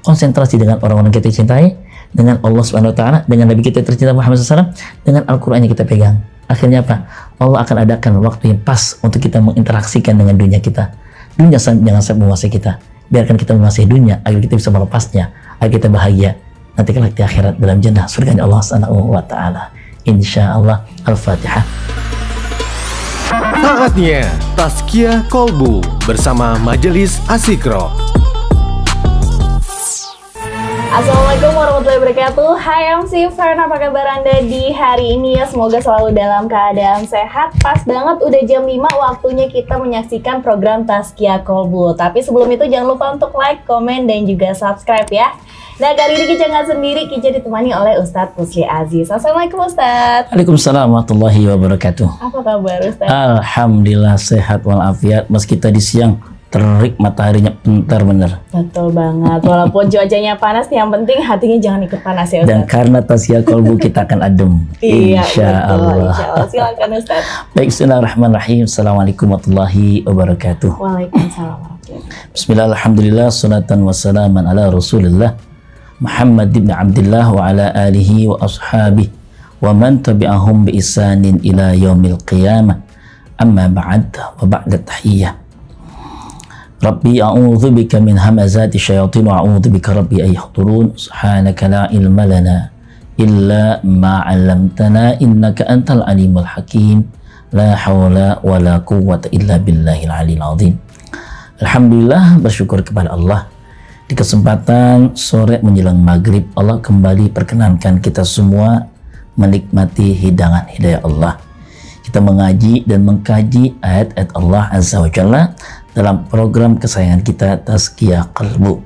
konsentrasi dengan orang-orang kita cintai, dengan Allah Subhanahu Wa Taala, dengan Nabi kita tercinta Muhammad SAW, dengan Al-Quran yang kita pegang. Akhirnya apa? Allah akan adakan waktu yang pas untuk kita menginteraksikan dengan dunia kita. Dunia jangan sampai menguasai kita. Biarkan kita menguasai dunia agar kita bisa melepasnya, agar kita bahagia nanti kelak di akhirat dalam jannah surganya Allah Subhanahu Wa Taala. Insya Allah. Al-Fatihah. Saatnya Tazkiyah Qalbu bersama Majelis Asyikro. Assalamualaikum warahmatullahi wabarakatuh. Hai MC Fern, apa kabar Anda di hari ini ya? Semoga selalu dalam keadaan sehat. Pas banget udah jam 5 waktunya kita menyaksikan program Tazkiyah Qalbu. Tapi sebelum itu jangan lupa untuk like, komen, dan juga subscribe ya. Nah, kali ini Kica nggak sendiri, Kica ditemani oleh Ustadz Pusli Aziz. Assalamualaikum Ustadz. Waalaikumsalam warahmatullahi wabarakatuh. Apa kabar Ustadz? Alhamdulillah sehat walafiat. Meski tadi siang terik mataharinya bentar bener. Betul banget. Walaupun cuacanya panas, yang penting hatinya jangan ikut panas ya Ustadz. Dan karena Tazkiyah Qalbu kita akan adem. Iya, Insya Allah. Insya Allah. Silakan Ustadz. Baik, bismillahirrahmanirrahim. Assalamualaikum warahmatullahi wabarakatuh. Waalaikumsalam warahmatullahi wabarakatuh. Bismillah, alhamdulillah, salatan wassalaman ala rasulillah Muhammad ibn Abdullah wa ala alihi wa ashabihi wa man tabi'ahum bi ihsanin ila yaumil qiyamah. Amma ba'd, wa ba'da tahiyyah. Rabbi a'udzu bika min hamazati syayatin wa a'udzu bika rabbi ay yahdurun. Subhanaka la ilma lana illa ma 'allamtana innaka antal alimul hakim. La haula wa la quwwata illa billahil aliyil azim. Alhamdulillah, bersyukur kepada Allah. Di kesempatan sore menjelang maghrib, Allah kembali perkenankan kita semua menikmati hidangan hidayah Allah. Kita mengaji dan mengkaji ayat-ayat Allah Azza wa Jalla dalam program kesayangan kita Tazkiyah Qalbu.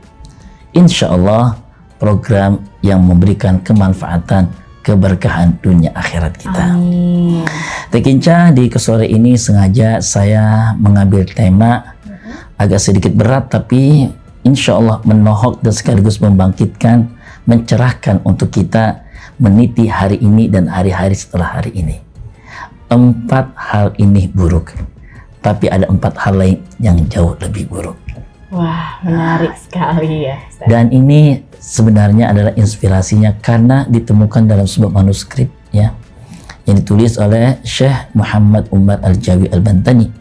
Insya Allah program yang memberikan kemanfaatan, keberkahan dunia akhirat kita. Amin. Tekinca, di sore ini sengaja saya mengambil tema agak sedikit berat, tapi insya Allah menohok dan sekaligus membangkitkan, mencerahkan untuk kita meniti hari ini dan hari-hari setelah hari ini. 4 hal ini buruk, tapi ada 4 hal lain yang jauh lebih buruk. Wah, menarik sekali ya Ustadz. Dan ini sebenarnya adalah inspirasinya karena ditemukan dalam sebuah manuskrip ya, yang ditulis oleh Syekh Muhammad Umar Al-Jawi Al-Bantani,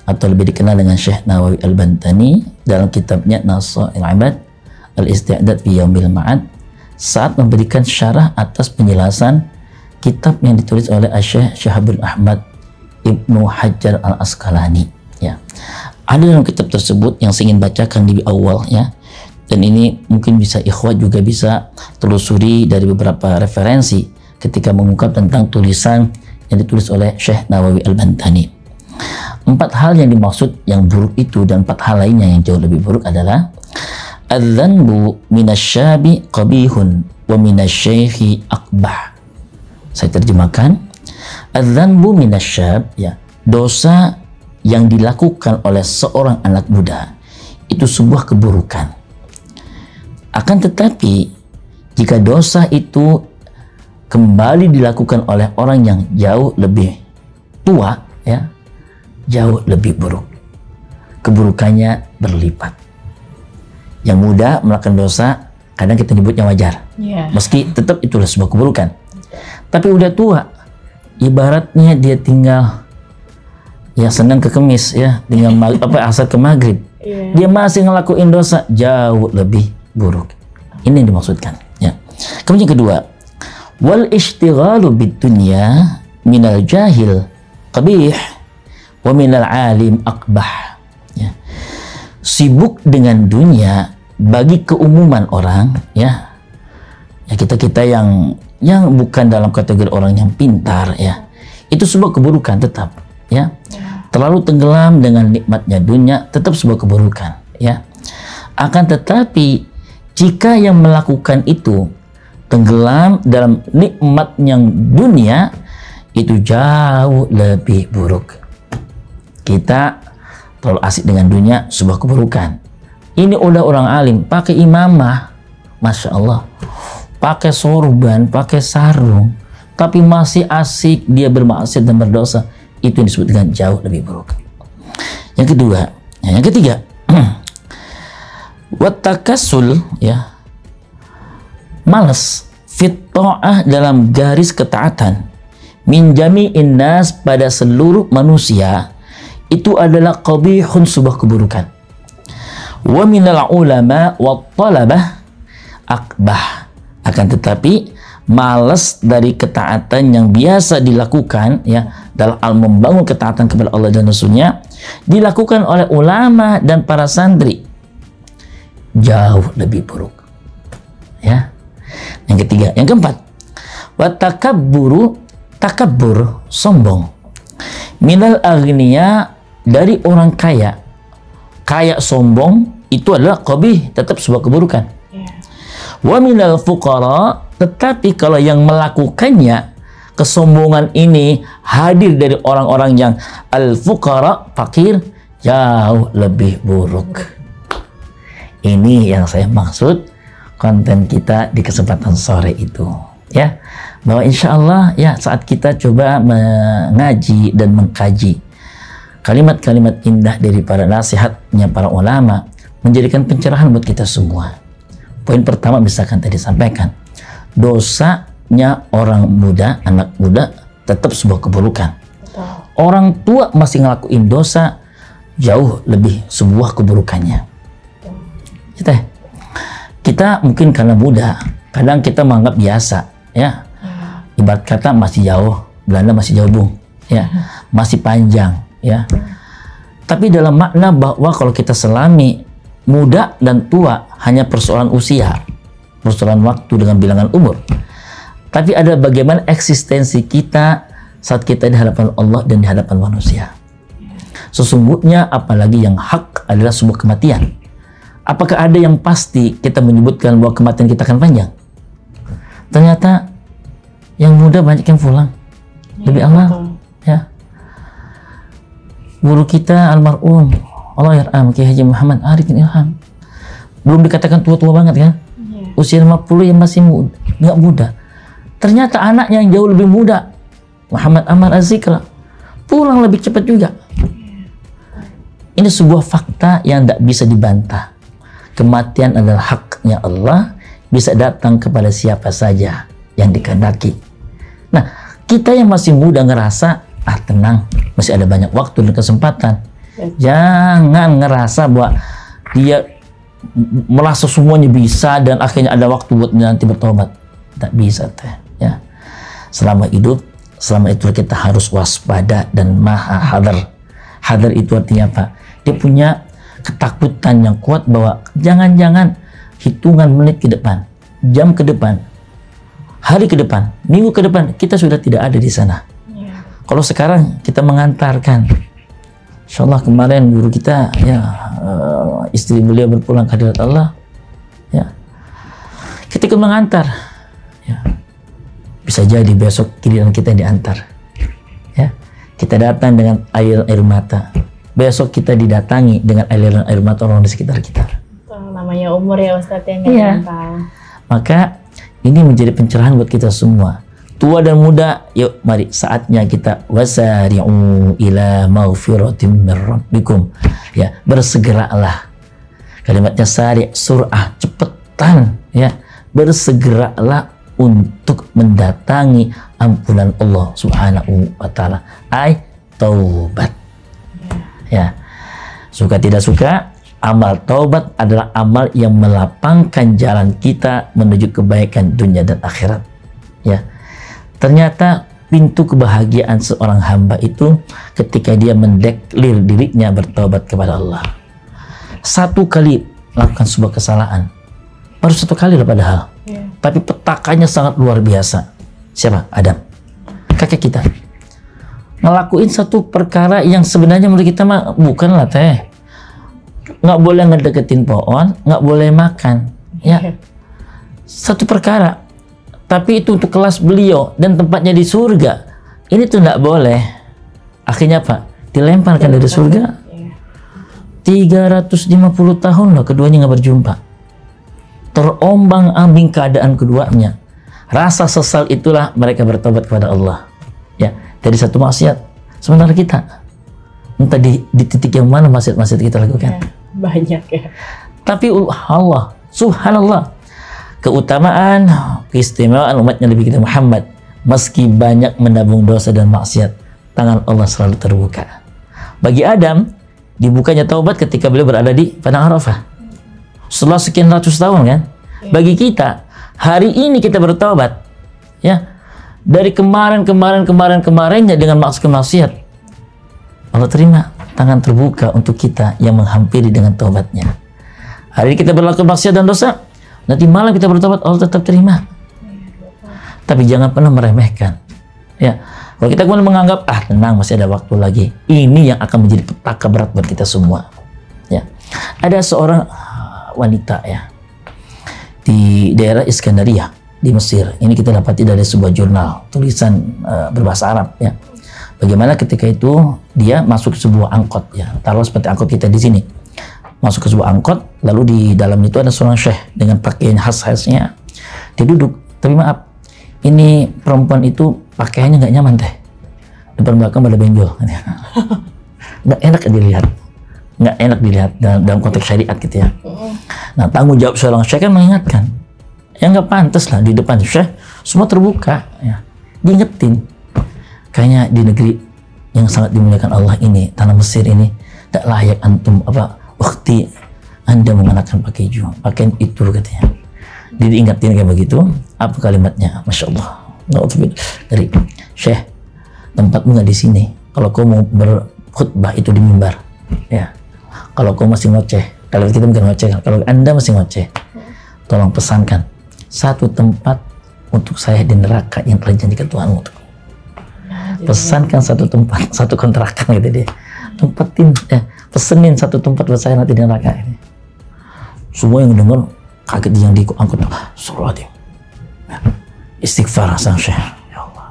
atau lebih dikenal dengan Syekh Nawawi Al-Bantani, dalam kitabnya Nasaihul Ibad Al-Isti'dad fi Yaumil Ma'ad, saat memberikan syarah atas penjelasan kitab yang ditulis oleh Syekh Syahabul Ahmad Ibnu Hajar Al-Asqalani ya. Ada dalam kitab tersebut yang saya ingin bacakan di awal ya, dan ini mungkin bisa ikhwat juga bisa telusuri dari beberapa referensi ketika mengungkap tentang tulisan yang ditulis oleh Syekh Nawawi Al-Bantani. 4 hal yang dimaksud yang buruk itu, dan 4 hal lainnya yang jauh lebih buruk adalah adzanbu minasyabi qabihun wa minasyaikhi akbah. Saya terjemahkan, adzanbu minasyab ya, dosa yang dilakukan oleh seorang anak muda itu sebuah keburukan. Akan tetapi jika dosa itu kembali dilakukan oleh orang yang jauh lebih tua ya, jauh lebih buruk. Keburukannya berlipat. Yang muda melakukan dosa kadang kita nyebutnya wajar, meski tetap itulah sebuah keburukan. Tapi udah tua, ibaratnya dia tinggal ya senang ke kemis ya, tinggal asar ke maghrib, dia masih ngelakuin dosa jauh lebih buruk. Ini yang dimaksudkan ya. Kemudian yang kedua, wal ishtighalu bid dunya minal jahil qabih wa minal alim akbah ya. Sibuk dengan dunia bagi keumuman orang ya, kita yang bukan dalam kategori orang yang pintar ya, itu sebuah keburukan tetap ya. Terlalu tenggelam dengan nikmatnya dunia tetap sebuah keburukan ya. Akan tetapi jika yang melakukan itu tenggelam dalam nikmatnya dunia, itu jauh lebih buruk. Kita terlalu asik dengan dunia, sebuah keburukan. Ini udah orang alim, pakai imamah, Masya Allah, pakai sorban, pakai sarung, tapi masih asik dia bermaksiat dan berdosa, itu yang disebut dengan jauh lebih buruk. Yang kedua, yang ketiga, wattakasul ya, malas fit ta'ah dalam garis ketaatan min jami'in nas pada seluruh manusia itu adalah qabihun sebuah keburukan. Wa minal ulama wa talabah akbah. Akan tetapi malas dari ketaatan yang biasa dilakukan ya dalam membangun ketaatan kepada Allah dan Rasulnya dilakukan oleh ulama dan para santri jauh lebih buruk. Ya. Yang ketiga, yang keempat, wa takabbur sombong. Minal aghniya dari orang kaya. Kaya sombong itu adalah qabih, tetap sebuah keburukan. Wa minal fuqara, tetapi kalau yang melakukannya kesombongan ini hadir dari orang-orang yang al-fuqara, fakir, jauh lebih buruk. Ini yang saya maksud konten kita di kesempatan sore itu, ya, bahwa insya Allah ya saat kita coba mengaji dan mengkaji kalimat-kalimat indah dari para nasihatnya para ulama menjadikan pencerahan buat kita semua. Poin pertama misalkan tadi sampaikan, dosanya orang muda, anak muda tetap sebuah keburukan. Orang tua masih ngelakuin dosa jauh lebih sebuah keburukannya. Kita mungkin karena muda, kadang kita menganggap biasa, ya. Ibarat kata masih jauh, Belanda masih jauh bung, ya, masih panjang, ya. Tapi dalam makna bahwa kalau kita selami muda dan tua hanya persoalan usia, persoalan waktu dengan bilangan umur. Tapi ada bagaimana eksistensi kita saat kita di hadapan Allah dan di hadapan manusia. Sesungguhnya apalagi yang hak adalah sebuah kematian. Apakah ada yang pasti kita menyebutkan bahwa kematian kita akan panjang? Ternyata yang muda banyak yang pulang lebih awal, ya. Guru kita almarhum Allah yarham Kiai Haji Muhammad Arifin Ilham belum dikatakan tua-tua banget kan, usia 50 yang masih muda, nggak muda. Ternyata anaknya yang jauh lebih muda, Muhammad Ammar Az-Zikra, pulang lebih cepat juga. Ini sebuah fakta yang tidak bisa dibantah. Kematian adalah haknya Allah, bisa datang kepada siapa saja yang dikehendaki. Nah, kita yang masih muda ngerasa, tenang, masih ada banyak waktu dan kesempatan. Jangan ngerasa bahwa dia merasa semuanya bisa dan akhirnya ada waktu buat nanti bertobat. Tak bisa, ya. Selama hidup, selama itu kita harus waspada dan maha hadar. Hadar itu artinya apa? Dia punya ketakutan yang kuat bahwa jangan-jangan hitungan menit ke depan, jam ke depan, hari ke depan, minggu ke depan kita sudah tidak ada di sana. Kalau sekarang kita mengantarkan, insya Allah kemarin guru kita ya istri beliau berpulang ke hadirat Allah, ya, ketika mengantar, ya, bisa jadi besok giliran kita yang diantar, ya, kita datang dengan air mata. Besok kita didatangi dengan aliran air mata orang di sekitar kita. Namanya umur ya Ustadz yang gampang. Maka ini menjadi pencerahan buat kita semua. Tua dan muda, yuk mari saatnya kita wasari'u ila maghfiratin min rabbikum. Ya, bersegeralah. Kalimatnya sari', sur'ah, cepetan, ya. Bersegeralah untuk mendatangi ampunan Allah Subhanahu wa taala. Taubat. Ya, suka tidak suka, amal taubat adalah amal yang melapangkan jalan kita menuju kebaikan dunia dan akhirat. Ya, ternyata pintu kebahagiaan seorang hamba itu ketika dia mendeklir dirinya bertaubat kepada Allah. Satu kali melakukan sebuah kesalahan, baru satu kali lah padahal, tapi petakannya sangat luar biasa. Siapa? Adam, kakek kita. Ngelakuin satu perkara yang sebenarnya menurut kita mah bukanlah teh, nggak boleh ngedeketin pohon, nggak boleh makan, ya, satu perkara, tapi itu untuk kelas beliau dan tempatnya di surga, ini tuh nggak boleh. Akhirnya apa? Dilemparkan dari surga. 350 tahun loh keduanya nggak berjumpa, terombang-ambing keadaan keduanya. Rasa sesal itulah mereka bertobat kepada Allah, ya, dari satu maksiat. Sementara kita entah di titik yang mana maksiat-maksiat kita lakukan, banyak ya. Tapi Allah subhanallah, keutamaan, keistimewaan umatnya Nabi kita Muhammad, meski banyak menabung dosa dan maksiat, tangan Allah selalu terbuka. Bagi Adam, dibukanya taubat ketika beliau berada di padang Arafah. Setelah sekian ratus tahun kan. Bagi kita, hari ini kita bertaubat, ya. Dari kemarinnya dengan maksiat, Allah terima, tangan terbuka untuk kita yang menghampiri dengan taubatnya. Hari ini kita berlaku maksiat dan dosa, nanti malam kita bertobat, Allah tetap terima. Tapi jangan pernah meremehkan. Ya, kalau kita kemudian menganggap tenang, masih ada waktu lagi, ini yang akan menjadi petaka berat buat kita semua. Ya, ada seorang wanita ya di daerah Iskandaria di Mesir. Ini kita dapati dari sebuah jurnal tulisan berbahasa Arab ya. Bagaimana ketika itu dia masuk ke sebuah angkot ya, taruh seperti angkot kita di sini. Masuk ke sebuah angkot, lalu di dalam itu ada seorang syekh dengan pakaian khas-khasnya. Dia duduk, tapi maaf, ini perempuan itu pakaiannya nggak nyaman teh. Depan belakang pada benjol. Nggak enak dilihat. Nggak enak dilihat dalam konteks syariat gitu ya. Nah, tanggung jawab seorang syekh kan mengingatkan. Ya nggak pantas lah di depan syekh semua terbuka ya. Diingetin. Kayaknya di negeri yang sangat dimuliakan Allah ini, tanah Mesir ini, tak layak antum waktu Anda mengenakan pakaian itu katanya. Dia diingatin kayak begitu. Apa kalimatnya? Masya Allah. Dari Syekh, tempatmu nggak di sini. Kalau kau mau berkhutbah itu di mimbar. Ya. Kalau kau masih ngoceh, kalau kita bukan ngoceh, kalau Anda masih ngoceh, tolong pesankan satu tempat untuk saya di neraka yang telah janjikan Tuhan untuk. Pesankan satu tempat, satu kontrakan gitu dia. Pesenin satu tempat buat saya nanti di neraka ini. Semua yang dengar kaget, yang diangkut, sholat ya. Istighfar sang Syekh. Ya Allah.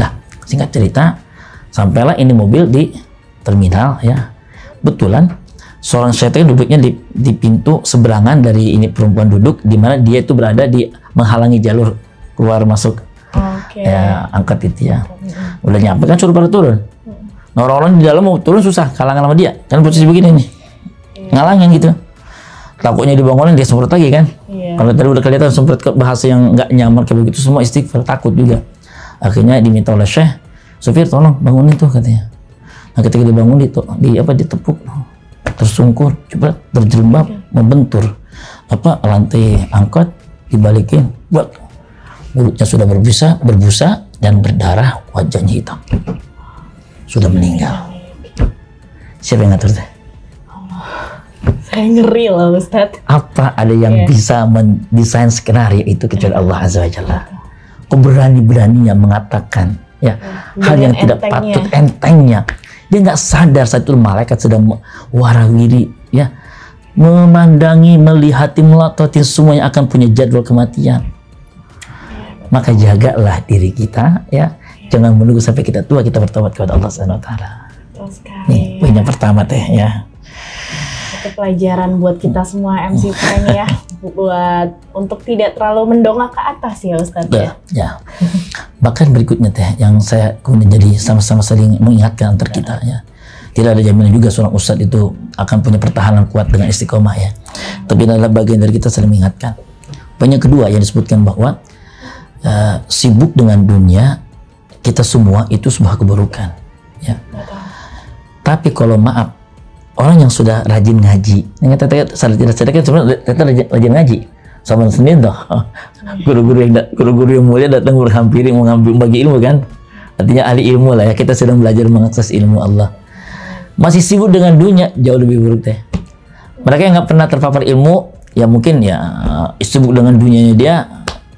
Nah, singkat cerita, sampailah ini mobil di terminal ya. Betulan seorang Syekh duduknya di pintu seberangan dari ini perempuan duduk, di mana dia itu berada di menghalangi jalur keluar masuk. Ya, angkat itu ya. Udah nyampe kan suruh pada turun. Nah, orang-orang di dalam mau turun susah, kalangan sama dia. Kan posisi begini nih. Ngalangin gitu. Takutnya dibangunin dia semprot lagi kan. Kalau tadi udah kelihatan semprot bahasa yang nggak nyaman kayak begitu, semua istighfar, takut juga. Akhirnya diminta oleh Syekh, "Sofir tolong bangunin tuh," katanya. Nah, ketika dibangun ditepuk, tersungkur, coba terjelembab, membentur lantai angkot, dibalikin, buat mulutnya sudah berbusa dan berdarah, wajahnya hitam, sudah meninggal. Siapa yang ngatur teh? Saya ngeri loh Ustadz. Apa ada yang bisa mendesain skenario itu kecuali Allah Azza wa Jalla? Kok berani-beraninya mengatakan ya hal yang tidak patut, entengnya. Dia nggak sadar saat itu malaikat sedang warawiri ya, memandangi, melihati, melototi semua yang akan punya jadwal kematian. Maka jagalah diri kita ya, jangan menunggu sampai kita tua kita bertobat kepada Allah Subhanahu wa taala. Nih, poin yang pertama teh ya. Itu pelajaran buat kita semua MC Prank ya, buat untuk tidak terlalu mendongak ke atas ya Ustadz ya. Ya. Bahkan berikutnya teh yang saya kemudian jadi sama-sama sering mengingatkan antar kita ya. Tidak ada jaminan juga seorang ustadz itu akan punya pertahanan kuat dengan istiqomah ya. Tapi adalah bagian dari kita saling mengingatkan. Poin yang kedua yang disebutkan bahwa sibuk dengan dunia kita semua itu sebuah keburukan ya. Tapi kalau maaf, orang yang sudah rajin ngaji, yang tidak sadar kan sebenarnya rajin ngaji sama Senin toh. Guru-guru yang mulia datang berhampiri mengambil bagi ilmu kan, artinya ahli ilmu lah ya. Kita sedang belajar mengakses ilmu Allah, masih sibuk dengan dunia, jauh lebih buruk teh. Mereka yang nggak pernah terpapar ilmu ya mungkin ya sibuk dengan dunianya dia,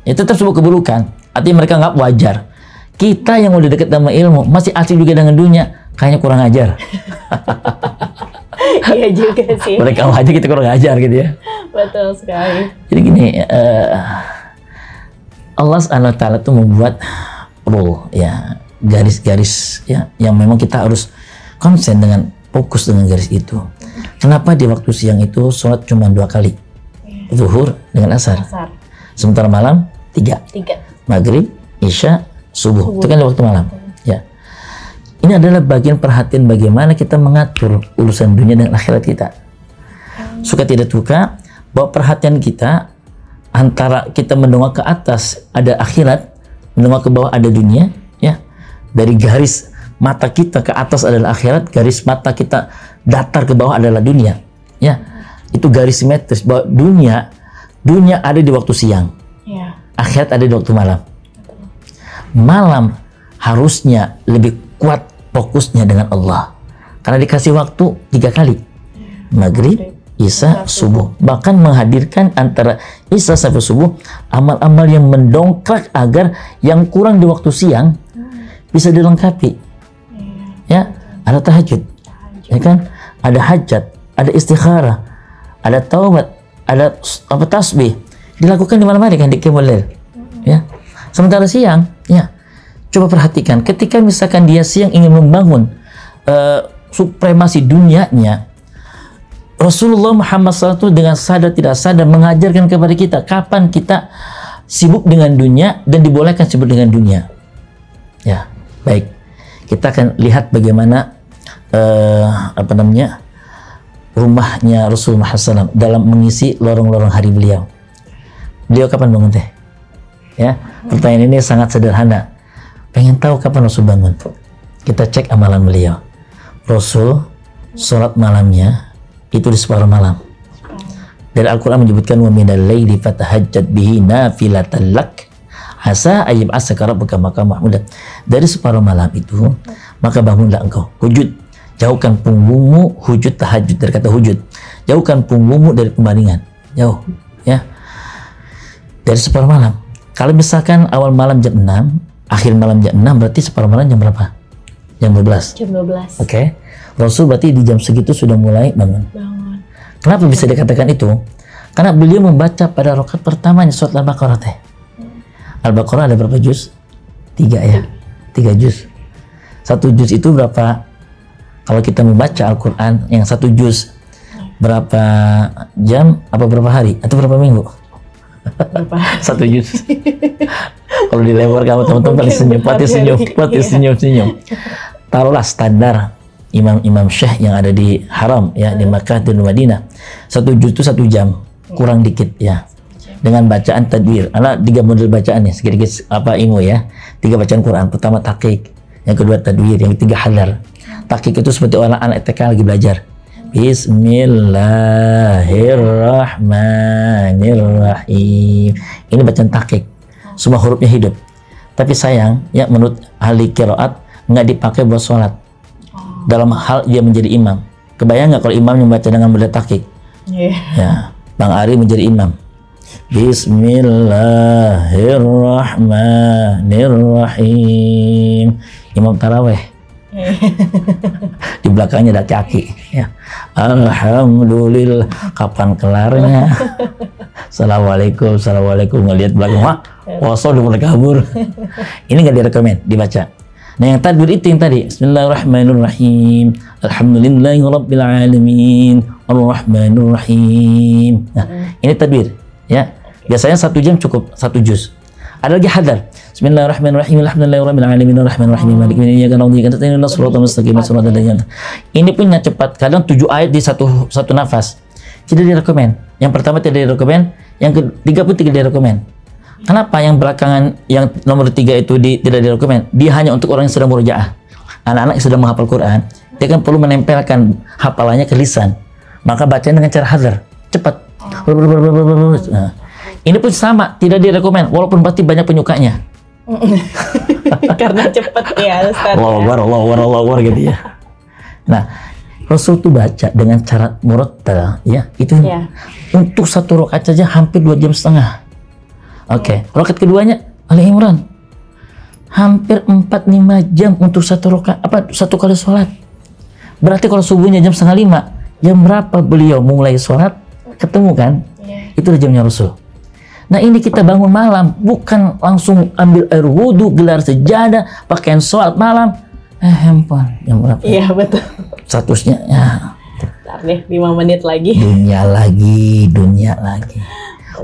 ya tetap sebuah keburukan. Artinya mereka nggak wajar. Kita yang udah deket sama ilmu masih asik juga dengan dunia, kayaknya kurang ajar. Iya juga sih. Mereka aja kita kurang ajar gitu ya. Betul sekali. Jadi gini, Allah SWT tuh membuat rule ya, garis-garis ya, yang memang kita harus konsen dengan fokus dengan garis itu. Kenapa di waktu siang itu sholat cuma 2 kali, zuhur dengan asar. Sementara malam 3. Maghrib, isya, subuh. Itu kan di waktu malam. Ya. Ini adalah bagian perhatian bagaimana kita mengatur urusan dunia dan akhirat kita. Suka tidak suka, bahwa perhatian kita antara kita menengok ke atas ada akhirat, menengok ke bawah ada dunia, ya. Dari garis mata kita ke atas adalah akhirat, garis mata kita datar ke bawah adalah dunia, ya. Itu garis simetris bahwa dunia ada di waktu siang, akhirat ada di waktu malam. Malam harusnya lebih kuat fokusnya dengan Allah, karena dikasih waktu 3 kali, maghrib, isya, subuh. Bahkan menghadirkan antara isya sampai subuh amal-amal yang mendongkrak agar yang kurang di waktu siang bisa dilengkapi. Ya, ada tahajud, ya kan? Ada hajat, ada istikharah, ada taubat, ada tasbih. Dilakukan di malam hari kan, di qiyamul lail. Ya. Sementara siang, ya. Coba perhatikan, ketika misalkan dia siang ingin membangun supremasi dunianya, Rasulullah Muhammad SAW dengan sadar tidak sadar mengajarkan kepada kita kapan kita sibuk dengan dunia dan dibolehkan sibuk dengan dunia. Ya, baik. Kita akan lihat bagaimana rumahnya Rasulullah SAW dalam mengisi lorong-lorong hari beliau. Beliau kapan bangun teh? Ya, pertanyaan ini sangat sederhana. Pengen tahu kapan Rasul bangun? Kita cek amalan beliau. Rasul sholat malamnya itu di separuh malam. Dan Al-Quran menyebutkan wa minal laili fatahajjat bihi nafilatan lak asa ayyib asaka rabbuka maqam mahmuda. Dari separuh malam itu maka bangunlah engkau, hujud, jauhkan punggungmu, hujud tahajud, dari kata hujud, jauhkan punggungmu dari pembaringan, jauh, ya, dari separuh malam. Kalau misalkan awal malam jam 6, akhir malam jam 6, berarti separuh malam jam berapa? Jam 12. Jam 12. Oke. Rasul berarti di jam segitu sudah mulai bangun. Kenapa bisa dikatakan itu? Karena beliau membaca pada rakaat pertamanya surat Al-Baqarah teh. Al-Baqarah ada berapa juz? 3 ya. 3 juz. 1 juz itu berapa? Kalau kita membaca Al-Quran yang 1 juz berapa jam? Apa berapa hari? Atau berapa minggu? Berapa? 1 juz. Kalau dilempar kamu teman-teman pasti senyum. Taruhlah standar imam-imam syekh yang ada di haram, ya, di Makkah dan Madinah. 1 juz itu 1 jam, kurang dikit, ya. Dengan bacaan tadwir. Ada 3 model bacaan ya, sedikit ilmu ya. 3 bacaan Quran. Pertama takik, yang kedua tadwir, yang ketiga hadar. Takik itu seperti orang anak TK lagi belajar. Bismillahirrahmanirrahim. Ini bacaan takik. Semua hurufnya hidup. Tapi sayang, ya, menurut ahli qiraat nggak dipakai buat sholat. Dalam hal dia menjadi imam. Kebayang nggak kalau imam membaca dengan model takik? Ya, Bang Ari menjadi imam. Bismillahirrahmanirrahim. Imam taraweh. Di belakangnya ada kaki. Ya. Alhamdulillah. Kapan kelarnya? Assalamualaikum, assalamualaikum. Ngelihat belakang, wah, wasol udah mulai kabur. Ini nggak direkomend dibaca. Nah, yang tadbir itu yang tadi, Bismillahirrahmanirrahim, Alhamdulillahirabbil alamin, Arrahmanirrahim. Nah, ini tadbir, ya. Biasanya 1 jam cukup 1 juz. Ada lagi hadar. Bismillahirrahmanirrahim, Alhamdulillahirabbil alamin, Arrahmanirrahim, Maliki yaumiddin, iyyaka na'budu wa iyyaka nasta'in, ihdinas siratal mustaqim, siratal ladzina. Ini punya cepat, kadang 7 ayat di satu nafas. Tidak direkomend. Yang pertama tidak direkomend, yang ketiga pun tidak direkomend. Kenapa yang belakangan, yang nomor 3 itu tidak direkomend? Dia hanya untuk orang yang sedang murojaah. Anak-anak yang sedang menghafal Quran, dia kan perlu menempelkan hafalannya ke lisan. Maka bacanya dengan cara hadar, cepat. Nah, ini pun sama, tidak direkomend, walaupun pasti banyak penyukanya. Karena cepat ya, Ustaz. Allah gitu ya. Nah, Rasul tuh baca dengan cara murattal, ya, itu untuk 1 rakaat saja hampir 2,5 jam. Oke, rakaat keduanya Ali Imran hampir 4-5 jam untuk 1 rakaat, satu kali sholat. Berarti kalau subuhnya jam 4:30, jam berapa beliau mulai sholat? Ketemu kan? Itu jamnya Rasul. Nah, ini kita bangun malam, bukan langsung ambil air wudhu, gelar sejadah, pakaian sholat malam. Handphone jam berapa? Iya, betul. Statusnya ya. Bentar deh, 5 menit lagi. Dunia lagi.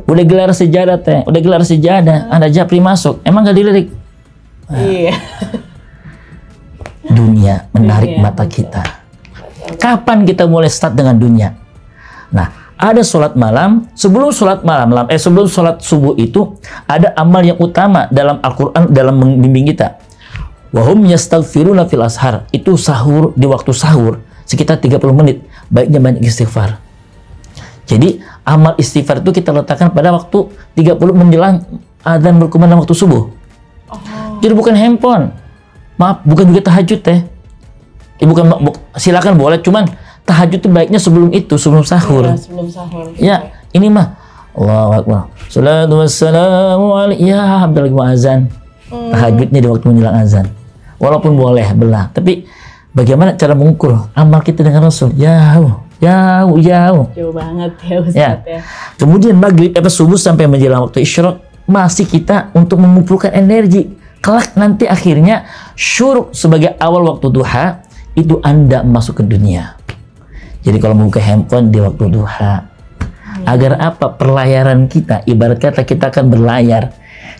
Udah gelar sejadah teh, ada japri masuk, emang gak dilirik? Iya. Dunia menarik mata kita. Kapan kita mulai start dengan dunia? Nah, ada sholat malam, sebelum sholat sebelum sholat subuh itu ada amal yang utama dalam Al-Quran, dalam membimbing kita. Wahum yastaghfiruna fil ashar, itu sahur, di waktu sahur sekitar 30 menit, baiknya banyak istighfar. Jadi amal istighfar itu kita letakkan pada waktu 30 menjelang adzan berkumandang waktu subuh. Jadi bukan handphone, maaf, bukan juga tahajud teh. Silakan boleh, cuman tahajud itu baiknya sebelum itu, sebelum sahur. Ya, sebelum sahur. Ya, ini mah Allahu Akbar. Salatu wassalamu alaihi. Ya, bentar lagi mau azan. Tahajudnya di waktu menjelang azan. Walaupun boleh belah, tapi bagaimana cara mengukur amal kita dengan Rasul? Jauh. Jauh banget ya Ustaz ya. Kemudian maghrib subuh sampai menjelang waktu isyraq masih kita untuk mengumpulkan energi. Kelak nanti akhirnya syuruk sebagai awal waktu duha, itu Anda masuk ke dunia. Jadi kalau membuka handphone di waktu duha, agar apa? Perlayaran kita, ibarat kata kita akan berlayar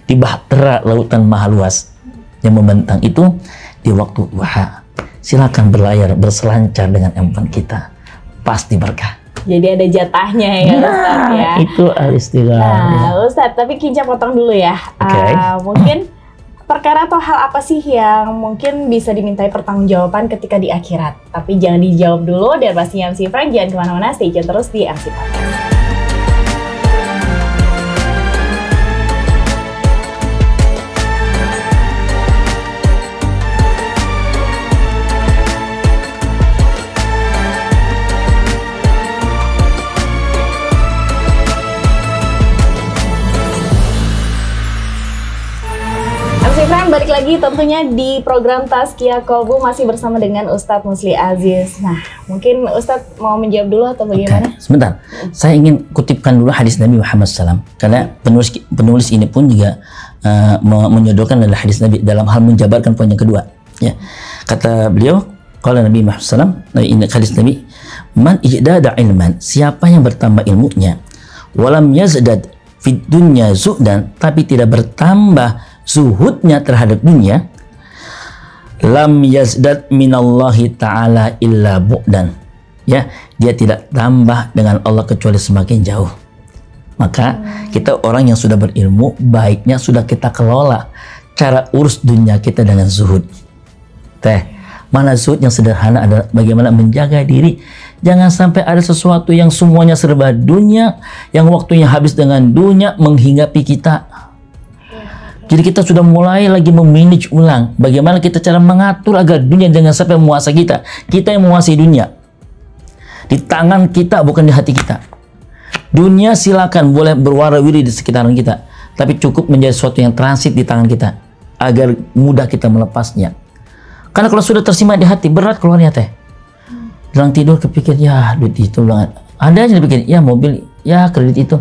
di bahtera lautan maha luas yang membentang itu di waktu duha. Silakan berlayar, berselancar dengan handphone kita, pasti berkah. Jadi ada jatahnya ya Ustaz ya. Itu al-istighfar. Nah Ustaz, tapi Kinca potong dulu ya. Okay. Mungkin perkara atau hal apa sih yang mungkin bisa dimintai pertanggungjawaban ketika di akhirat? Tapi jangan dijawab dulu, dan pastinya MC Frank jangan kemana-mana, stay tune terus di MC Podcast. Balik lagi tentunya di program Tazkiyah Qalbu, masih bersama dengan Ustadz Musli Aziz. Nah, mungkin Ustadz mau menjawab dulu atau bagaimana? Sebentar, saya ingin kutipkan dulu hadis Nabi Muhammad SAW, karena penulis ini pun juga menyodorkan adalah hadis Nabi dalam hal menjabarkan poin yang kedua. Ya, kata beliau, kalau Nabi Muhammad SAW, ini hadis Nabi, man ijdada ilman, siapa yang bertambah ilmunya, walam yazdad fid dunya zuhdan, tapi tidak bertambah zuhudnya terhadap dunia, lam yazdad minallahi ta'ala illa bu'dan, ya, dia tidak tambah dengan Allah kecuali semakin jauh. Maka kita orang yang sudah berilmu, baiknya sudah kita kelola cara urus dunia kita dengan zuhud. Mana zuhud yang sederhana adalah bagaimana menjaga diri. Jangan sampai ada sesuatu yang semuanya serba dunia, yang waktunya habis dengan dunia menghinggapi kita. Jadi kita sudah mulai lagi memanage ulang bagaimana kita cara mengatur agar dunia jangan sampai menguasai kita. Kita yang menguasai dunia. Di tangan kita, bukan di hati kita. Dunia silakan boleh berwarawiri di sekitaran kita, tapi cukup menjadi sesuatu yang transit di tangan kita agar mudah kita melepasnya. Karena kalau sudah tersimat di hati, berat keluarnya teh. Dalam tidur kepikir, ya duit itu, ada aja dipikir, ya mobil, ya kredit itu.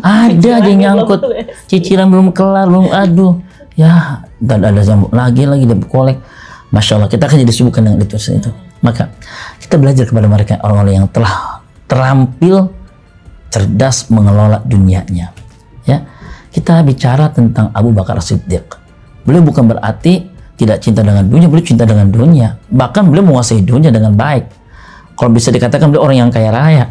Ada aja nyangkut, cicilan belum kelar, belum, aduh, ya, dan ada yang lagi dia kolek. Masya Allah, kita akan jadi sibuk dengan itu. Maka kita belajar kepada mereka, orang-orang yang telah terampil, cerdas mengelola dunianya. Ya, kita bicara tentang Abu Bakar As-Siddiq. Beliau bukan berarti tidak cinta dengan dunia, beliau cinta dengan dunia. Bahkan beliau menguasai dunia dengan baik. Kalau bisa dikatakan beliau orang yang kaya raya.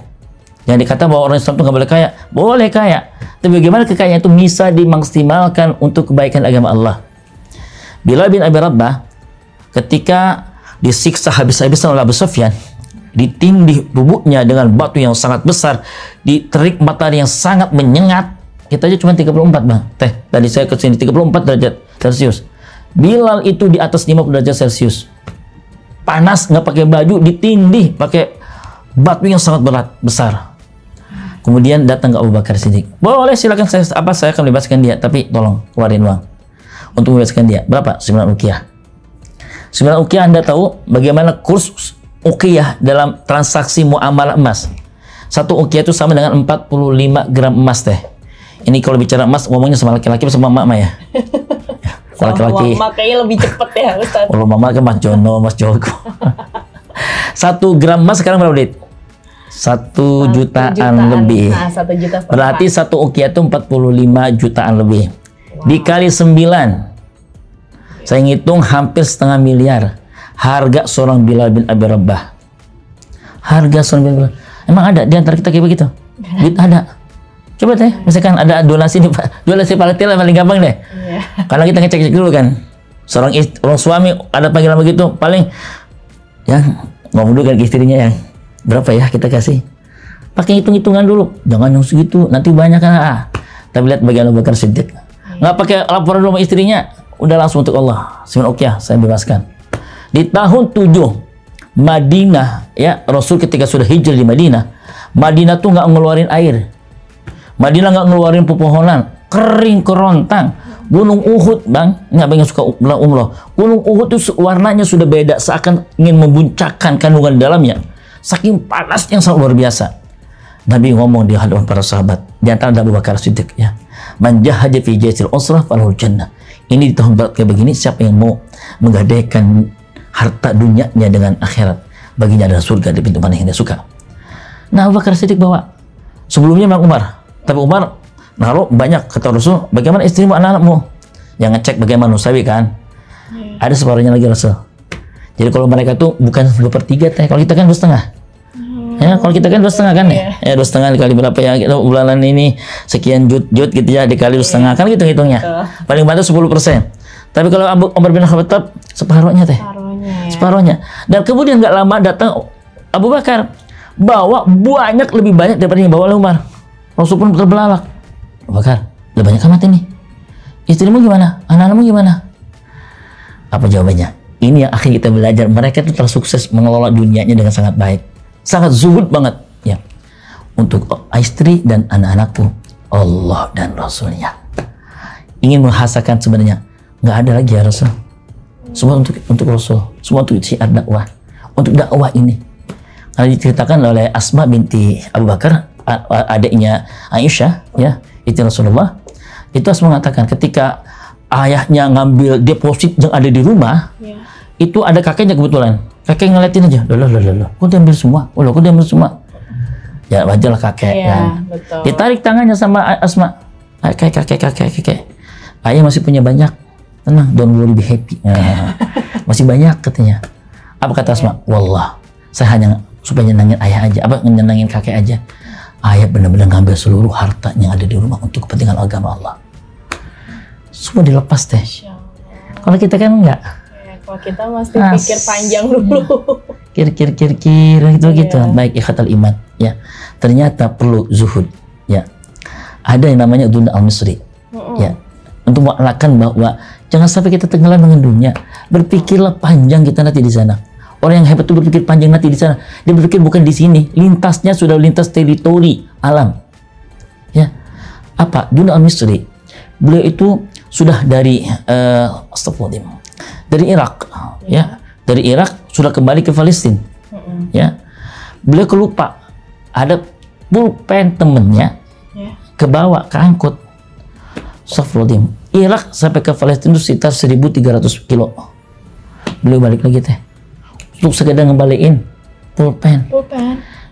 Yang dikata bahwa orang Islam itu nggak boleh kaya, boleh kaya. Tapi bagaimana kekayaan itu bisa dimaksimalkan untuk kebaikan agama Allah? Bilal bin Abi Rabah ketika disiksa habis-habisan oleh Abu Sufyan, ditindih tubuhnya dengan batu yang sangat besar, diterik matahari yang sangat menyengat. Kita aja cuma 34 bang. Tadi saya kesini 34 derajat Celcius. Bilal itu di atas 50 derajat Celcius. Panas, nggak pakai baju, ditindih pakai batu yang sangat berat, besar. Kemudian datang ke Abu Bakar Siddiq. Boleh, silakan, saya akan bebaskan dia, tapi tolong keluarin uang untuk membebaskan dia. Berapa? 9 uqiyah. 9 uqiyah, Anda tahu bagaimana kurs uqiyah dalam transaksi muamalah emas? 1 uqiyah itu sama dengan 45 gram emas teh. Ini kalau bicara emas ngomongnya sama laki-laki sama mama ya. Kalau laki-laki makanya lebih cepet ya Ustaz. Kalau mama kan Mas Jono, Mas Joko. 1 gram emas sekarang berapa duit? 1 jutaan lebih. Nah, 1 juta setengah. Berarti 1 uqiyah itu 45 jutaan lebih. Wow. Dikali 9. Saya ngitung hampir setengah miliar. Harga seorang Bilal bin Abi Rabah. Harga seorang Bilal. Emang ada di antara kita kayak begitu? Duit ada. Coba teh, misalkan ada donasi nih Pak, donasi partai lah paling gampang deh. Iya. Karena kita ngecek dulu kan, seorang suami ada panggilan begitu, paling ya ngomong dulu kan ke istrinya yang berapa ya kita kasih. Pakai hitung-hitungan dulu, jangan yang segitu, nanti banyak kan. Tapi lihat bagian Abu Bakar Siddiq, nggak pakai laporan dulu sama istrinya, udah langsung untuk Allah. Oke, saya bebaskan. Di tahun 7 Madinah, ya Rasul ketika sudah hijrah di Madinah tuh nggak ngeluarin air. Madinah nggak ngeluarin pepohonan, kering kerontang. Gunung Uhud, bang, nggak banyak suka bilang umroh. Gunung Uhud itu warnanya sudah beda, seakan ingin membuncahkan kandungan dalamnya. Saking panasnya yang sangat luar biasa. Nabi ngomong di hadapan para sahabat, di antara Abu Bakar Siddiq, ya, man jahada fi jaisil usrah falahul jannah. Ini di tahun berat kayak begini, siapa yang mau menggadaikan harta dunianya dengan akhirat, baginya adalah surga di pintu mana yang dia suka. Nah, Abu Bakar Siddiq bawa. Sebelumnya memang Umar. Tapi Umar naruh banyak, kata Rasul, bagaimana istrimu, anak-anakmu? Yang ngecek bagaimana manusiawi kan? Ada separuhnya lagi Rasul. Jadi kalau mereka tuh bukan 2/3 teh, kalau kita kan 2,5. Ya, kalau kita kan 2,5 kan ya 2,5 dikali berapa ya, kita bulanan ini sekian jut gitu ya, dikali 2,5 kan gitu hitungnya. Paling banyak 10%. Tapi kalau Umar bin Khattab separuhnya teh. Separuhnya. Dan kemudian nggak lama datang Abu Bakar bawa banyak, lebih banyak daripada yang bawa oleh Umar. Rasul pun terbelalak. Abu Bakar, lebih banyak amat ini. Istrimu gimana? Anak-anakmu gimana? Apa jawabannya? Ini yang akhirnya kita belajar. Mereka itu telah sukses mengelola dunianya dengan sangat baik. Sangat zuhud banget. Ya. Untuk istri dan anak-anakku, Allah dan Rasulnya. Ingin menghasakan sebenarnya. Nggak ada lagi ya Rasul. Semua untuk Rasul. Semua untuk syiar dakwah. Untuk dakwah ini. Karena diceritakan oleh Asma binti Abu Bakar, adiknya Aisyah, ya, itu Rasulullah. Itu Asma mengatakan ketika ayahnya ngambil deposit yang ada di rumah, itu ada kakeknya kebetulan. Kakek ngeliatin aja, loh, kok diambil semua? Kok diambil semua? Ya wajarlah kakek kan. Betul. Ditarik tangannya sama Asma. Kakek. Ayah masih punya banyak. Tenang, don't worry, be happy. Nah, masih banyak katanya. Apa kata Asma? Wallah, saya hanya supaya nyenangin ayah aja, nyenangin kakek aja. Ayah benar-benar ngambil seluruh harta yang ada di rumah untuk kepentingan agama Allah. Semua dilepas teh. Kalau kita kan enggak. Kalau kita mesti pikir panjang dulu. Kir gitu. Baik, ikhwatal iman, ya. Ternyata perlu zuhud, ya. Ada yang namanya Dun al-Misri. Ya. Untuk mengamalkan bahwa jangan sampai kita tenggelam dengan dunia. Berpikirlah panjang kita nanti di sana. Orang yang hebat itu berpikir panjang nanti di sana. Dia berpikir bukan di sini. Lintasnya sudah lintas teritori alam. Ya. Apa? Dun al-Misri. Beliau itu sudah dari dari Irak, ya. Dari Irak sudah kembali ke Palestina. Ya. Beliau kelupa ada pulpen temennya kebawa, keangkut. Astagfirullahaladzim. Irak sampai ke Palestina itu sekitar 1.300 kilo. Beliau balik lagi teh. Untuk sekedar ngembaliin pulpen.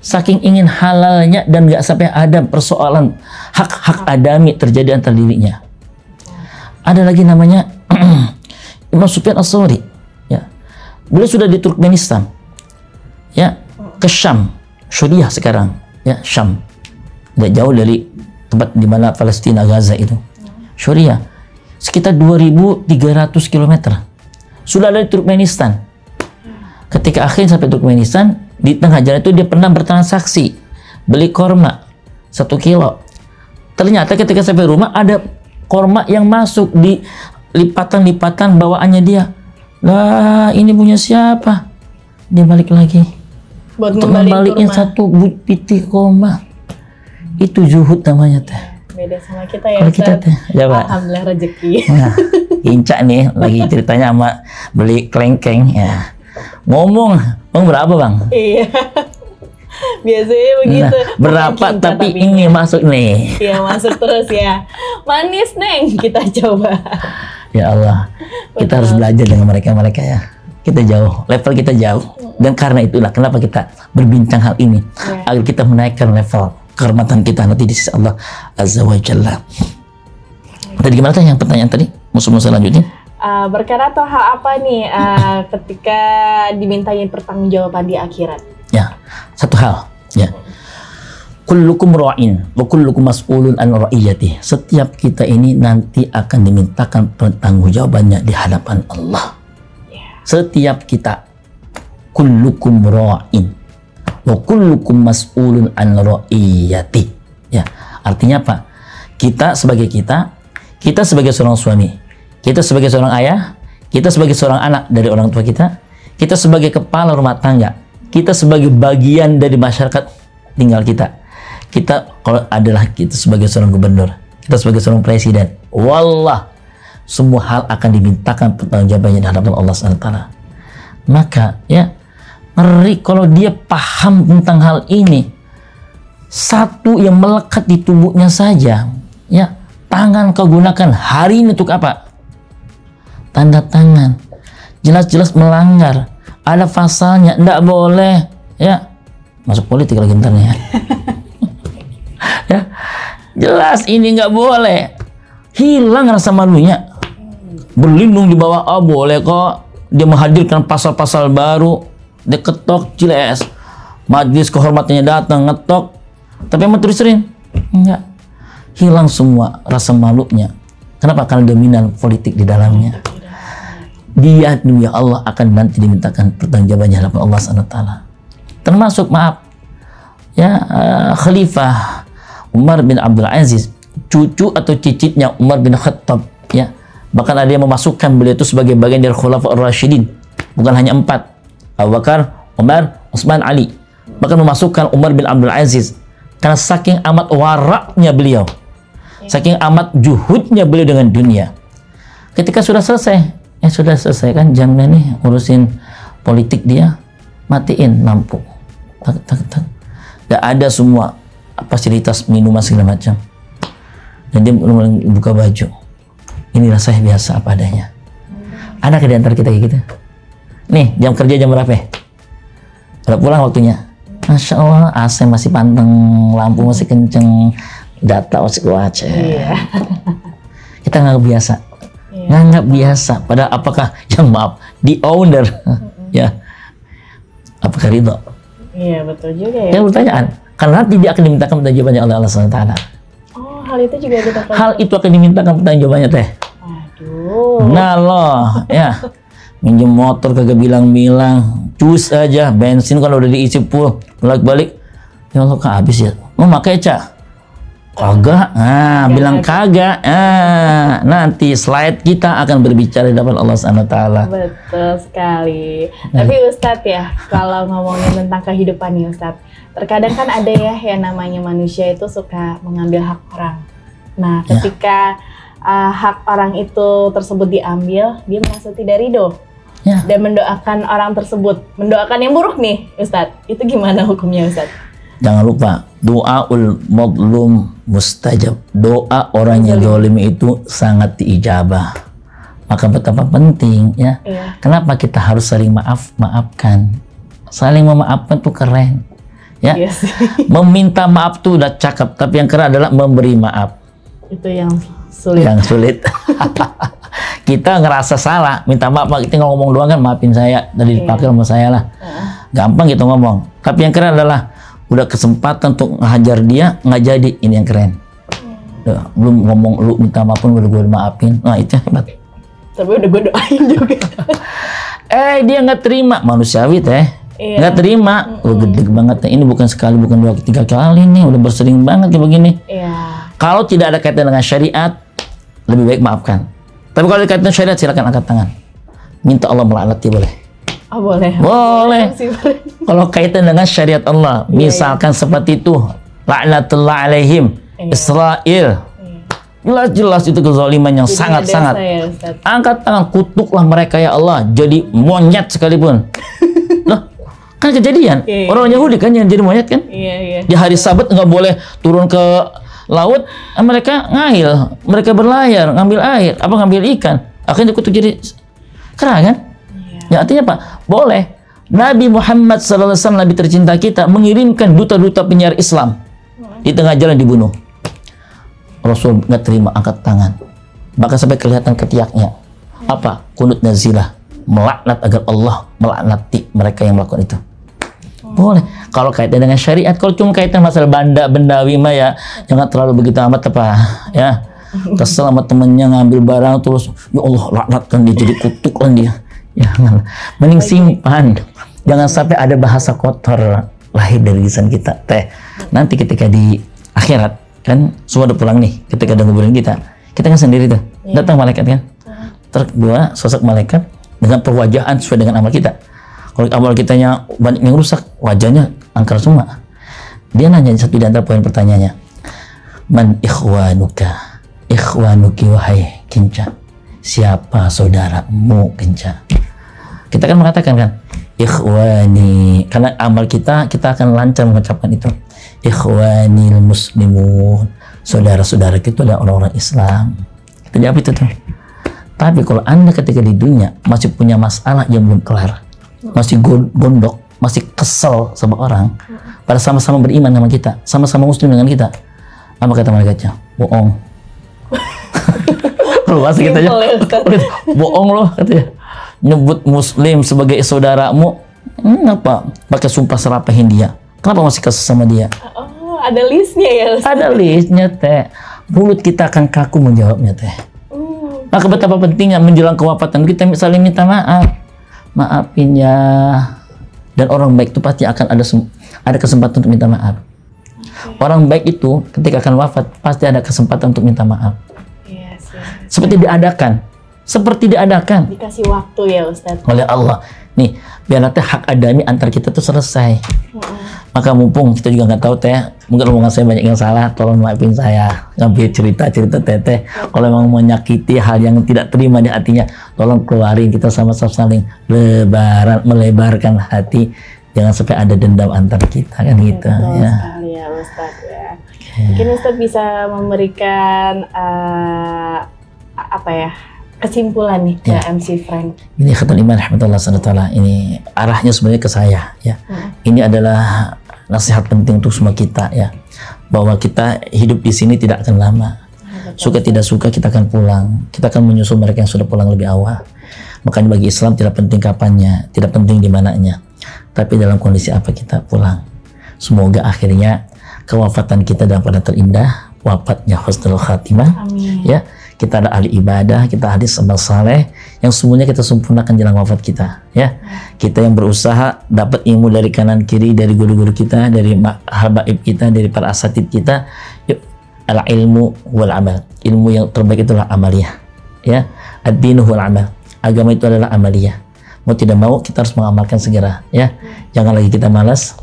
Saking ingin halalnya dan nggak sampai ada persoalan hak-hak adami terjadi antara dirinya. Ada lagi namanya Imam Sufyan As-Tsauri. Ya. Beliau sudah di Turkmenistan. Ya, ke Syam, Suriah sekarang. Ya, Syam. Tidak jauh dari tempat di mana Palestina, Gaza itu. Suriah. Sekitar 2.300 km. Sudah ada di Turkmenistan. Ketika akhirnya sampai Turkmenistan, di tengah jalan itu dia pernah bertransaksi beli korma 1 kilo. Ternyata ketika sampai rumah ada korma yang masuk di lipatan-lipatan bawaannya dia. Lah, ini punya siapa? Dia balik lagi untuk ngembaliin 1 biti korma. Itu zuhud namanya teh. Beda sama kita ya. Kalau kita teh, coba. Alhamdulillah rezeki. Nah, Inca nih lagi ceritanya sama beli kelengkeng ya. Ngomong, bang berapa bang? Iya. Biasanya begitu. Nah, berapa tapi ini masuk nih. Iya, masuk terus ya. Manis neng, kita coba. Ya Allah, kita harus belajar dengan mereka ya. Kita jauh, level kita jauh. Dan karena itulah kenapa kita berbincang hal ini. Agar kita menaikkan level kehormatan kita nanti di sisi Allah Azza wa Jalla. Tadi gimana tadi yang pertanyaan tadi? Musuh selanjutnya? Berkara atau hal apa nih ketika dimintain pertanggungjawaban di akhirat? Ya, satu hal. Ya, kullukum ra'in wa kullukum mas'ulun an ra'iyati. Setiap kita ini nanti akan dimintakan pertanggungjawabannya di hadapan Allah. Setiap kita, kullukum ra'in wa kullukum mas'ulun an ra'iyati. Ya, artinya apa? Kita sebagai seorang suami, kita sebagai seorang ayah, kita sebagai seorang anak dari orang tua kita sebagai kepala rumah tangga, kita sebagai bagian dari masyarakat tinggal kita kalau adalah kita sebagai seorang gubernur, kita sebagai seorang presiden, wallah, semua hal akan dimintakan pertanggungjawabannya di hadapan Allah SWT. Maka ya, ngeri kalau dia paham tentang hal ini. Satu yang melekat di tubuhnya saja, ya, tangan kau gunakan hari ini untuk apa? Tanda tangan, jelas-jelas melanggar, ada pasalnya, tidak boleh, ya, masuk politik lagi bentar ya. Ya, jelas ini nggak boleh, hilang rasa malunya, berlindung di bawah boleh kok. Dia menghadirkan pasal-pasal baru, dia ketok ciles, majelis kehormatannya datang ngetok, tapi emang terusin enggak, hilang semua rasa malunya. Kenapa? Karena dominan politik di dalamnya. Dia demi Allah akan nanti dimintakan pertanggungjawabannya hadapan Allah SWT. Termasuk maaf ya, Khalifah Umar bin Abdul Aziz, cucu atau cicitnya Umar bin Khattab, ya, bahkan ada yang memasukkan beliau itu sebagai bagian dari Khulafaur Rasyidin, bukan hanya 4, Abu Bakar, Umar, Utsman, Ali, bahkan memasukkan Umar bin Abdul Aziz karena saking amat waraknya beliau, saking amat juhudnya beliau dengan dunia. Ketika sudah selesai, sudah selesai kan jamnya nih urusin politik, dia matiin lampu, gak ada semua fasilitas minuman segala macam, dan dia buka baju. Inilah saya biasa apa adanya. Ada di antara kita kayak gitu? Nih, jam kerja jam berapa? Udah pulang waktunya. Masya Allah, AC masih panteng, lampu masih kenceng, data masih kuat. Kita nggak biasa. Nggak biasa. Padahal apakah, yang maaf, the owner, ya, apakah ridho? Iya, betul juga ya. Yang pertanyaan, karena nanti dia akan dimintakan pertanggungjawabannya oleh Allah SWT. Oh, hal itu juga kita hal itu akan dimintakan pertanggungjawabannya teh. Aduh. Nah loh, ya, minjem motor kagak bilang-bilang, cus aja, bensin kalau udah diisi full, balik-balik, ya Allah kok habis ya, mau pakai cak? Kagak, bilang kagak, nanti slide kita akan berbicara di depan Allah SWT. Betul sekali. Tapi Ustadz ya, kalau ngomongin tentang kehidupan nih Ustadz, terkadang kan ada ya yang namanya manusia itu suka mengambil hak orang. Nah, ketika hak orang itu tersebut diambil, dia merasa tidak ridho dan mendoakan orang tersebut, mendoakan yang buruk nih Ustadz. Itu gimana hukumnya Ustadz? Jangan lupa, doaul madlum mustajab. Doa orang yang zalim itu sangat diijabah. Maka betapa penting ya. Kenapa kita harus saling maafkan? Saling memaafkan tuh keren. Ya, meminta maaf tuh udah cakep, tapi yang keren adalah memberi maaf. Itu yang sulit. Yang sulit. Kita ngerasa salah, minta maaf, kita ngomong doang kan, maafin saya, tadi dipakai sama saya lah. Gampang gitu ngomong. Tapi yang keren adalah udah kesempatan untuk ngajar dia, nggak jadi, ini yang keren. Belum ngomong lu minta maaf pun udah gue maafin, nah itu hebat. Tapi udah gue doain juga. Dia nggak terima, manusiawi teh. Nggak terima, gede banget. Ini bukan sekali, bukan 2, 3 kali nih, udah bersering banget kayak begini. Kalau tidak ada kaitan dengan syariat, lebih baik maafkan. Tapi kalau ada kaitan dengan syariat, silakan angkat tangan. Minta Allah melaknati boleh. Oh boleh. Boleh. Kalau kaitan dengan syariat Allah, misalkan seperti itu, laknatullah alaihim, Israel. Jelas-jelas itu kezaliman yang sangat-sangat. Angkat tangan, kutuklah mereka ya Allah, jadi monyet sekalipun. Loh, kan kejadian. Orang Yahudi kan yang jadi monyet kan? Di hari Sabat nggak boleh turun ke laut, mereka ngahil, mereka berlayar, ngambil air, ngambil ikan. Akhirnya kutuk jadi kera kan? Ya artinya apa? Boleh. Nabi Muhammad SAW, Nabi tercinta kita, mengirimkan duta-duta penyiar Islam. Di tengah jalan dibunuh. Rasul nggak terima, angkat tangan. Bahkan sampai kelihatan ketiaknya. Apa? Kunut nazilah. Melaknat agar Allah melaknati mereka yang melakukan itu. Boleh. Kalau kaitan dengan syariat, kalau cuma kaitan masalah bendawi mah ya jangan terlalu begitu amat apa ya. Kesel sama temennya ngambil barang terus ya Allah laknatkan dia, jadi kutukkan dia. Jangan. Mending simpan. Jangan sampai ada bahasa kotor lahir dari lisan kita teh. Nanti ketika di akhirat kan semua udah pulang nih, ketika ada nguburin kita kan sendiri tuh. Datang malaikat kan. Dua sosok malaikat dengan perwajahan sesuai dengan amal kita. Kalau amal kitanya banyak yang rusak, wajahnya angker semua. Dia nanya satu di antara poin pertanyaannya. Man ikhwanuka? Ikhwanuki wahai Kinca. Siapa saudaramu Kinca? Kita kan mengatakan kan, ikhwani. Karena amal kita akan lancar mengucapkan itu. Ikhwanil muslimun. Saudara-saudara kita adalah orang-orang Islam. Kita jawab itu tuh. Tapi kalau Anda ketika di dunia masih punya masalah yang belum kelar, masih gondok, masih kesel sama orang, pada sama-sama beriman sama kita, sama-sama muslim dengan kita, apa kata malaikatnya? Bohong. Kalau bahasa kita aja, bohong loh katanya. Nyebut muslim sebagai saudaramu, apa? Pakai sumpah serapahin dia. Kenapa masih kesel sama dia? Oh, ada listnya ya Ustaz? Ada listnya teh. Mulut kita akan kaku menjawabnya teh. Maka betapa pentingnya menjelang kewafatan kita misalnya minta maaf. Maafin ya. Dan orang baik itu pasti akan ada kesempatan untuk minta maaf. Orang baik itu ketika akan wafat pasti ada kesempatan untuk minta maaf. Yes. Seperti diadakan. Dikasih waktu ya Ustaz. Oleh Allah. Nih, biar nanti hak adami antar kita tuh selesai. Maka mumpung kita juga nggak tahu teh, mungkin omongan saya banyak yang salah, tolong maafin saya. Ngambil cerita teteh. Kalau memang menyakiti hal yang tidak terima di hatinya, tolong keluarin, kita sama-sama saling melebarkan hati. Jangan sampai ada dendam antar kita kan gitu ya. Ya Ustaz ya. Mungkin Ustaz bisa memberikan kesimpulan nih ke MC Frank. Ini Khatul Iman rahmatullah SWT, ini arahnya sebenarnya ke saya ya. Ini adalah nasihat penting untuk semua kita ya, bahwa kita hidup di sini tidak akan lama. Suka tidak suka kita akan pulang. Kita akan menyusul mereka yang sudah pulang lebih awal. Makanya bagi Islam tidak penting kapannya, tidak penting di mananya, tapi dalam kondisi apa kita pulang. Semoga akhirnya kewafatan kita dalam keadaan terindah, wafatnya husnul khatimah. Amin. Ya. Kita ada ahli ibadah, kita ahli amal saleh yang semuanya kita sempurnakan jelang wafat kita ya. Kita yang berusaha dapat ilmu dari kanan kiri, dari guru-guru kita, dari habaib kita, dari para asatid kita. Yuk, al ilmu wal amal. Ilmu yang terbaik itulah amaliyah ya. Ad-dinu wal amal. Agama itu adalah amaliyah. Mau tidak mau kita harus mengamalkan segera ya. Jangan lagi kita malas.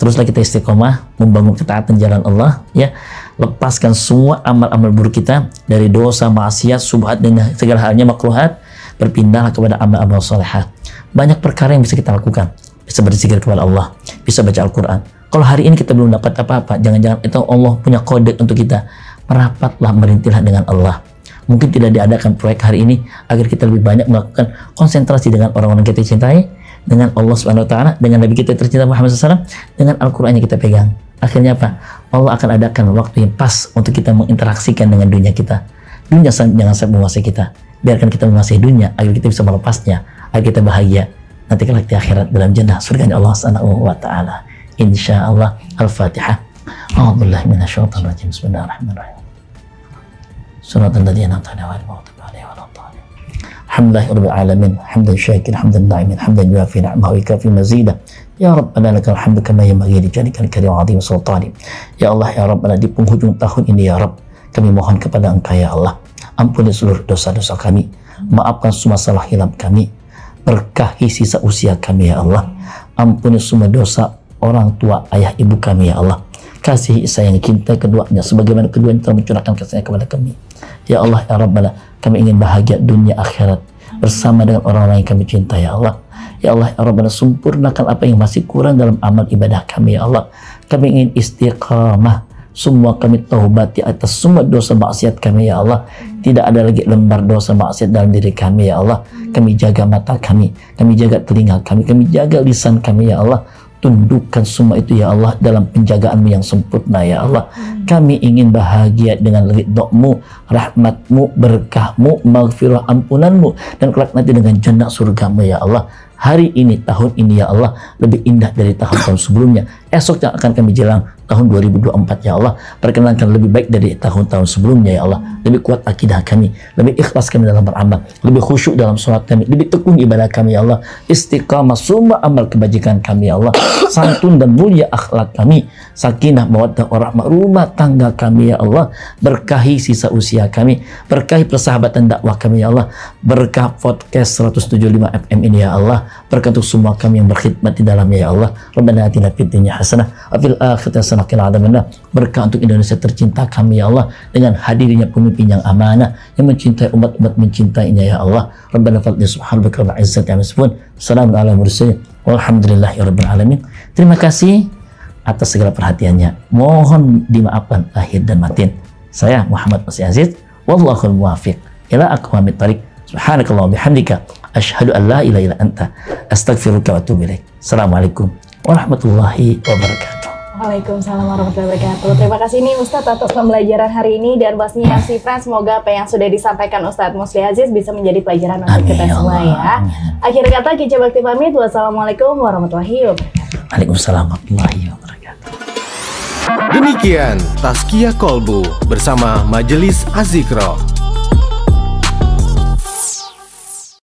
Teruslah kita istiqomah membangun ketaatan jalan Allah ya. Lepaskan semua amal-amal buruk kita dari dosa, maksiat, subhat dan segala halnya makruhat. Berpindahlah kepada amal-amal salihah. Banyak perkara yang bisa kita lakukan. Bisa berzikir kepada Allah, bisa baca Al-Quran. Kalau hari ini kita belum dapat apa-apa, jangan-jangan itu Allah punya kode untuk kita. Merapatlah, merintilah dengan Allah. Mungkin tidak diadakan proyek hari ini agar kita lebih banyak melakukan konsentrasi dengan orang-orang kita cintai, dengan Allah Subhanahu wa taala, dengan Nabi kita tercinta Muhammad SAW, dengan Al-Qur'an yang kita pegang. Akhirnya apa? Allah akan adakan waktu yang pas untuk kita menginteraksikan dengan dunia kita. Dunia jangan sampai menguasai kita. Biarkan kita menguasai dunia agar kita bisa melepasnya, agar kita bahagia. Nanti kelak di akhirat dalam jannah surga Allah Subhanahu wa taala. Insyaallah. Al-Fatihah. A'udzubillahi minasyaitonir rajim. Bismillahirrahmanirrahim. Shiratal ladzina an'amta 'alaihim ghairil maghdubi 'alaihim. Alhamdulillahirabbil alamin, hamdan syakiran, hamdan na'imin, hamdan yuafi ni'amahu wa yukafi mazidah. Ya Rabbana lakal hamdu kama yanbaghi li jalikal karim 'azim sultani. Ya Allah ya Rabbana, di penghujung tahun ini ya Rabb, kami mohon kepada Engkau ya Allah, ampuni seluruh dosa-dosa kami, maafkan semua salah hilaf kami, berkahi sisa usia kami ya Allah, ampuni semua dosa orang tua ayah ibu kami ya Allah, kasih sayang cinta keduanya sebagaimana keduanya telah mencurahkan kasihnya kepada kami. Ya Allah ya Rabbana, kami ingin bahagia dunia akhirat bersama dengan orang-orang yang kami cinta ya Allah. Ya Allah ya Rabbana, sempurnakan apa yang masih kurang dalam amal ibadah kami ya Allah. Kami ingin istiqamah, semua kami taubati atas semua dosa maksiat kami ya Allah. Tidak ada lagi lembar dosa maksiat dalam diri kami ya Allah. Kami jaga mata kami jaga telinga kami jaga lisan kami ya Allah. Tundukkan semua itu ya Allah dalam penjagaanmu yang sempurna ya Allah. Kami ingin bahagia dengan ridho-Mu, rahmat-Mu, berkah-Mu, maghfirah, ampunanmu, dan kelak nanti dengan jannah surga-Mu ya Allah. hari ini, tahun ini ya Allah lebih indah dari tahun-tahun sebelumnya. Esok yang akan kami jelang tahun 2024 ya Allah, perkenankan lebih baik dari tahun-tahun sebelumnya ya Allah. Lebih kuat akidah kami, lebih ikhlas kami dalam beramal, lebih khusyuk dalam sholat kami, lebih tekun ibadah kami ya Allah, istiqamah semua amal kebajikan kami ya Allah, santun dan mulia akhlak kami, sakinah mawaddah warahmah rumah tangga kami ya Allah, berkahi sisa usia kami, berkahi persahabatan dakwah kami ya Allah, berkah podcast 175 FM ini ya Allah, berkah untuk semua kami yang berkhidmat di dalamnya ya Allah. Rabbana atina fid dunya hasanah wa fil akhirati hasanah wa qina adzabannar. Berkah untuk Indonesia tercinta kami ya Allah, dengan hadirnya pemimpin yang amanah yang mencintai umat-umat mencintainya ya Allah. Rabbana fadli subhanaka wa izzati amma yasifun. Assalamu ala mursalin walhamdulillahirabbil alamin. Terima kasih atas segala perhatiannya. Mohon dimaafkan lahir dan batin. Saya Muhammad Masih Aziz, wallahul muwaffiq ila aqwamit thariq. Subhanakallah bihamdika asyhadu an la ilaha illa anta astaghfiruka wa atubu ilaik. Assalamualaikum warahmatullahi wabarakatuh. Waalaikumsalam warahmatullahi wabarakatuh. Terima kasih nih Ustadz atas pembelajaran hari ini, dan pastinya si friends, semoga apa yang sudah disampaikan Ustadz Musli Aziz bisa menjadi pelajaran untuk kita semua ya. Akhir kata Kice Bakti pamit. Wassalamualaikum warahmatullahi wabarakatuh. Waalaikumsalam warahmatullahi wabarakatuh. Demikian Tazkiyah Kolbu bersama Majelis Azikro.